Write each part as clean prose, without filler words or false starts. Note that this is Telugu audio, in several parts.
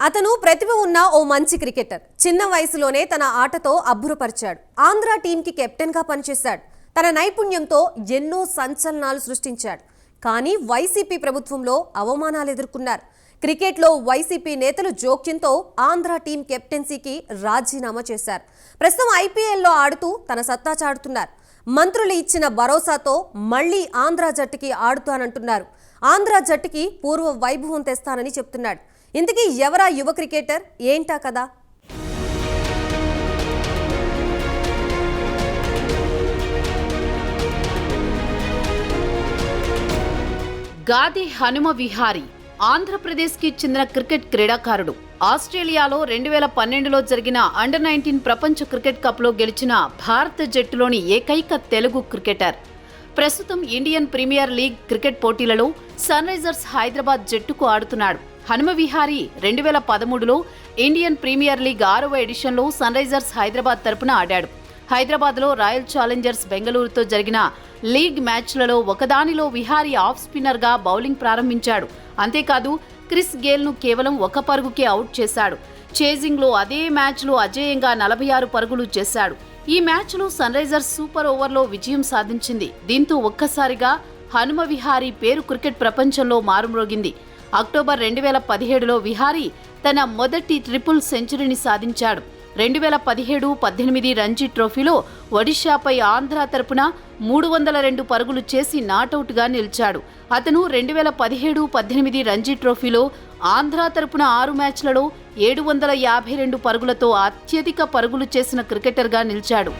అతను ప్రతిభ ఉన్న ఓ మంచి క్రికెటర్. చిన్న వయసులోనే తన ఆటతో అబ్బురపరిచాడు. ఆంధ్ర టీంకి కెప్టెన్ గా పనిచేశాడు. తన నైపుణ్యంతో ఎన్నో సంచలనాలు సృష్టించాడు. కానీ వైసీపీ ప్రభుత్వంలో అవమానాలు ఎదుర్కొన్నారు. క్రికెట్లో వైసీపీ నేతలు జోక్యంతో ఆంధ్ర టీం కెప్టెన్సీకి రాజీనామా చేశారు. ప్రస్తుతం ఐపీఎల్లో ఆడుతూ తన సత్తా చాటుతున్నారు. మంత్రులు ఇచ్చిన భరోసాతో మళ్లీ ఆంధ్ర జట్టుకి ఆడుతానంటున్నారు. ఆంధ్ర జట్టుకి పూర్వ వైభవం తెస్తానని చెప్తున్నాడు. ఇంతకీ ఎవరా యువ క్రికెటర్, ఏంటా కదా? గాది హనుమ విహారీ ఆంధ్రప్రదేశ్కి చెందిన క్రికెట్ క్రీడాకారుడు. ఆస్ట్రేలియాలో 2012లో జరిగిన అండర్-19 ప్రపంచ క్రికెట్ కప్లో గెలిచిన భారత జట్టులోని ఏకైక తెలుగు క్రికెటర్. ప్రస్తుతం ఇండియన్ ప్రీమియర్ లీగ్ క్రికెట్ పోటీలలో సన్ రైజర్స్ హైదరాబాద్ జట్టుకు ఆడుతున్నాడు. హనుమ విహారీ 2013లో ఇండియన్ ప్రీమియర్ లీగ్ 6వ ఎడిషన్లో సన్ రైజర్స్ హైదరాబాద్ తరపున ఆడాడు. హైదరాబాద్లో రాయల్ ఛాలెంజర్స్ బెంగళూరుతో జరిగిన లీగ్ మ్యాచ్లలో ఒకదానిలో విహారీ ఆఫ్ స్పిన్నర్గా బౌలింగ్ ప్రారంభించాడు. అంతేకాదు క్రిస్ గేల్ను కేవలం 1 పరుగుకే అవుట్ చేశాడు. చేజింగ్లో అదే మ్యాచ్లో అజేయంగా 46 పరుగులు చేశాడు. ఈ మ్యాచ్లో సన్ రైజర్స్ సూపర్ ఓవర్లో విజయం సాధించింది. దీంతో ఒక్కసారిగా హనుమ విహారీ పేరు క్రికెట్ ప్రపంచంలో మారుమ్రోగింది. అక్టోబర్ 2017లో విహారీ తన మొదటి ట్రిపుల్ సెంచరీని సాధించాడు. 2017-18 రంజీ ట్రోఫీలో ఒడిషాపై ఆంధ్ర తరపున 302 పరుగులు చేసి నాటౌట్గా నిలిచాడు. అతను 2017-18 రంజీ ట్రోఫీలో ఆంధ్ర తరపున 6 మ్యాచ్లలో 752 పరుగులతో అత్యధిక పరుగులు చేసిన క్రికెటర్గా నిలిచాడు.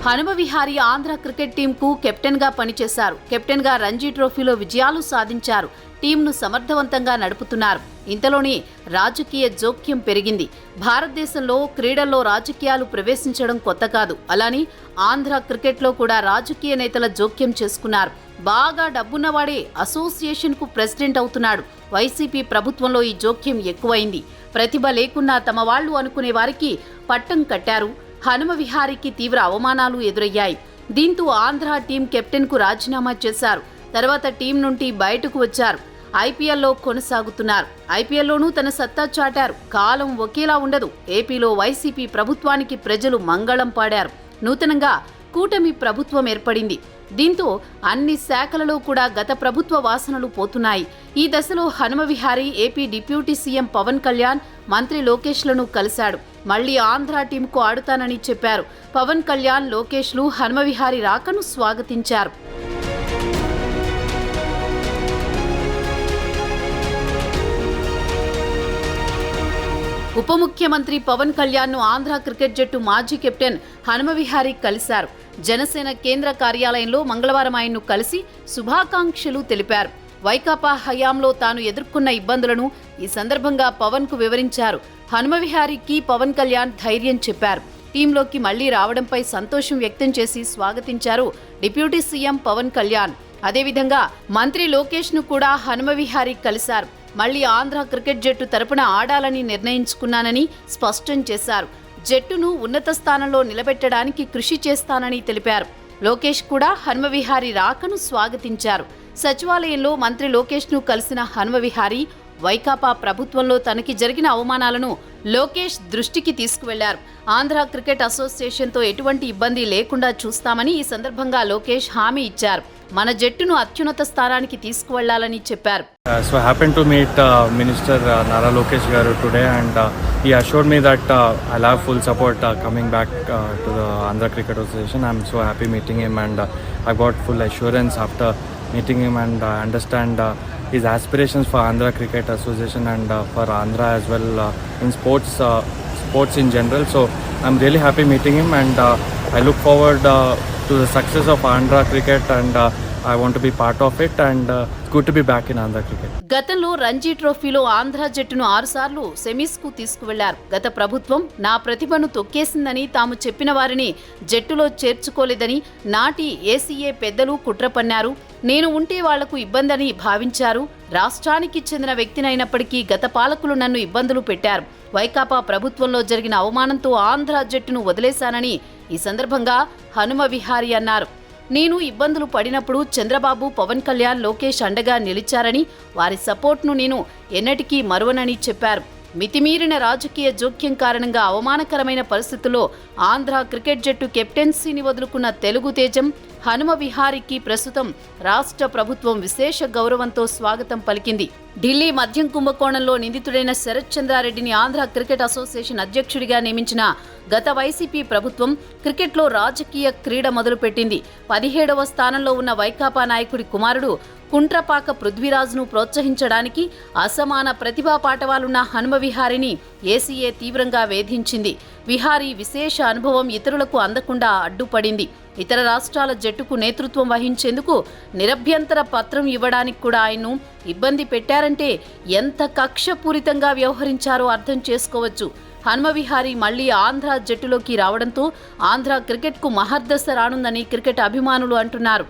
హనుమ విహారీ ఆంధ్ర క్రికెట్ టీంకు కెప్టెన్గా పనిచేశారు. కెప్టెన్గా రంజీ ట్రోఫీలో విజయాలు సాధించారు. టీంను సమర్థవంతంగా నడుపుతున్నారు. ఇంతలోనే రాజకీయ జోక్యం పెరిగింది. భారతదేశంలో క్రీడల్లో రాజకీయాలు ప్రవేశించడం కొత్త కాదు. అలానే ఆంధ్ర క్రికెట్లో కూడా రాజకీయ నేతల జోక్యం చేసుకున్నారు. బాగా డబ్బున్నవాడే అసోసియేషన్కు ప్రెసిడెంట్ అవుతున్నాడు. వైసీపీ ప్రభుత్వంలో ఈ జోక్యం ఎక్కువైంది. ప్రతిభ లేకున్నా తమ వాళ్లు అనుకునే వారికి పట్టం కట్టారు. హనుమ విహారీకి తీవ్ర అవమానాలు ఎదురయ్యాయి. దీంతో ఆంధ్ర టీం కెప్టెన్కు రాజీనామా చేశారు. తర్వాత టీం నుండి బయటకు వచ్చారు. ఐపీఎల్లో కొనసాగుతున్నారు. ఐపీఎల్లోనూ తన సత్తా చాటారు. కాలం ఒకేలా ఉండదు. ఏపీలో వైసీపీ ప్రభుత్వానికి ప్రజలు మంగళం పాడారు. నూతనంగా కూటమి ప్రభుత్వం ఏర్పడింది. దీంతో అన్ని శాఖలలో కూడా గత ప్రభుత్వ వాసనలు పోతున్నాయి. ఈ దశలో Hanuma Vihari AP deputy CM Pawan Kalyan, మంత్రి లోకేష్లను కలిశాడు. మళ్లీ ఆంధ్ర టీంకు ఆడుతానని చెప్పారు. పవన్ కళ్యాణ్, లోకేష్లు హనుమ విహారీ రాకను స్వాగతించారు. ఉప ముఖ్యమంత్రి పవన్ కళ్యాణ్ను ఆంధ్ర క్రికెట్ జట్టు మాజీ కెప్టెన్ హనుమ విహారీ కలిశారు. జనసేన కేంద్ర కార్యాలయంలో మంగళవారం ఆయన్ను కలిసి శుభాకాంక్షలు తెలిపారు. వైకాపా హయాంలో తాను ఎదుర్కొన్న ఇబ్బందులను ఈ సందర్భంగా పవన్కు వివరించారు. హనుమ విహారీకి పవన్ కళ్యాణ్ ధైర్యం చెప్పారు. టీంలోకి మళ్లీ రావడంపై సంతోషం వ్యక్తం చేసి స్వాగతించారు డిప్యూటీ సీఎం పవన్ కళ్యాణ్. అదేవిధంగా మంత్రి లోకేష్ను కూడా హనుమ విహారీ కలిశారు. మళ్లీ ఆంధ్ర క్రికెట్ జట్టు తరపున ఆడాలని నిర్ణయించుకున్నానని స్పష్టం చేశారు. జట్టును ఉన్నత స్థానంలో నిలబెట్టడానికి కృషి చేస్తానని తెలిపారు. లోకేష్ కూడా హనుమ విహారీ రాకను స్వాగతించారు. సచివాలయంలో మంత్రి లోకేష్ను కలిసిన హనుమ విహారీ వైకాపా ప్రభుత్వంలో తనకి జరిగిన అవమానాలను లోకేష్ దృష్టికి తీసుకువెళ్లారు. ఆంధ్ర క్రికెట్ అసోసియేషన్తో ఎటువంటి ఇబ్బంది లేకుండా చూస్తామని ఈ సందర్భంగా లోకేష్ హామీ ఇచ్చారు. మన జట్టును అత్యున్నత స్థానానికి తీసుకువెళ్లాలని చెప్పారు. So I happened to meet Minister Nara Lokesh Garu today, and he assured me that I'll have full support coming back to the Andhra Cricket Association. I'm so happy meeting him, and I got full assurance after meeting him, and understand his aspirations for Andhra Cricket Association and for Andhra as well in sports in general. So I'm really happy meeting him, and I look forward to the success of Andhra Cricket, and I want to be part of it, and it's good to be back in Andhra Cricket. గతంలో రంజీ ట్రోఫీలో ఆంధ్ర జట్టును 6 సార్లు సెమీస్కు తీసుకువెళ్లారు. గత ప్రభుత్వం నా ప్రతిభను తొక్కేసిందని, తాము చెప్పిన వారిని జట్టులో చేర్చుకోలేదని నాటి ఏసీఏ పెద్దలు కుట్ర పన్నారు. నేను ఉంటే వాళ్లకు ఇబ్బందని భావించారు. రాష్ట్రానికి చెందిన వ్యక్తినైనప్పటికీ గత పాలకులు నన్ను ఇబ్బందులు పెట్టారు. వైకాపా ప్రభుత్వంలో జరిగిన అవమానంతో ఆంధ్ర జట్టును వదిలేశానని ఈ సందర్భంగా హనుమ విహారీ అన్నారు. నేను ఇబ్బందులు పడినప్పుడు చంద్రబాబు, పవన్ కళ్యాణ్, లోకేష్ అండగా నిలిచారని, వారి సపోర్ట్ను నేను ఎన్నటికీ మరువనని చెప్పారు. మితిమీరిన రాజకీయ జోక్యం కారణంగా అవమానకరమైన పరిస్థితుల్లో ఆంధ్ర క్రికెట్ జట్టు కెప్టెన్సీని వదులుకున్న తెలుగు తేజం హనుమ విహారీకి ప్రస్తుతం రాష్ట్ర ప్రభుత్వం విశేష గౌరవంతో స్వాగతం పలికింది. ఢిల్లీ మద్యం కుంభకోణంలో నిందితుడైన శరత్ చంద్రారెడ్డిని ఆంధ్ర క్రికెట్ అసోసియేషన్ అధ్యక్షుడిగా నియమించిన గత వైసీపీ ప్రభుత్వం క్రికెట్లో రాజకీయ క్రీడ మొదలుపెట్టింది. 17వ స్థానంలో ఉన్న వైకాపా నాయకుడి కుమారుడు కుంట్రపాక పృథ్వీరాజ్ను ప్రోత్సహించడానికి అసమాన ప్రతిభా పాటవాలున్న హనుమ విహారీని ఏసీఏ తీవ్రంగా వేధించింది. విహారీ విశేష అనుభవం ఇతరులకు అందకుండా అడ్డుపడింది. ఇతర రాష్ట్రాల జట్టుకు నేతృత్వం వహించేందుకు నిరభ్యంతర పత్రం ఇవ్వడానికి కూడా ఆయన్ను ఇబ్బంది పెట్టారంటే ఎంత కక్షపూరితంగా వ్యవహరించారో అర్థం చేసుకోవచ్చు. హనుమ విహారీ మళ్లీ ఆంధ్ర జట్టులోకి రావడంతో ఆంధ్ర క్రికెట్కు మహర్దశ రానుందని క్రికెట్ అభిమానులు అంటున్నారు.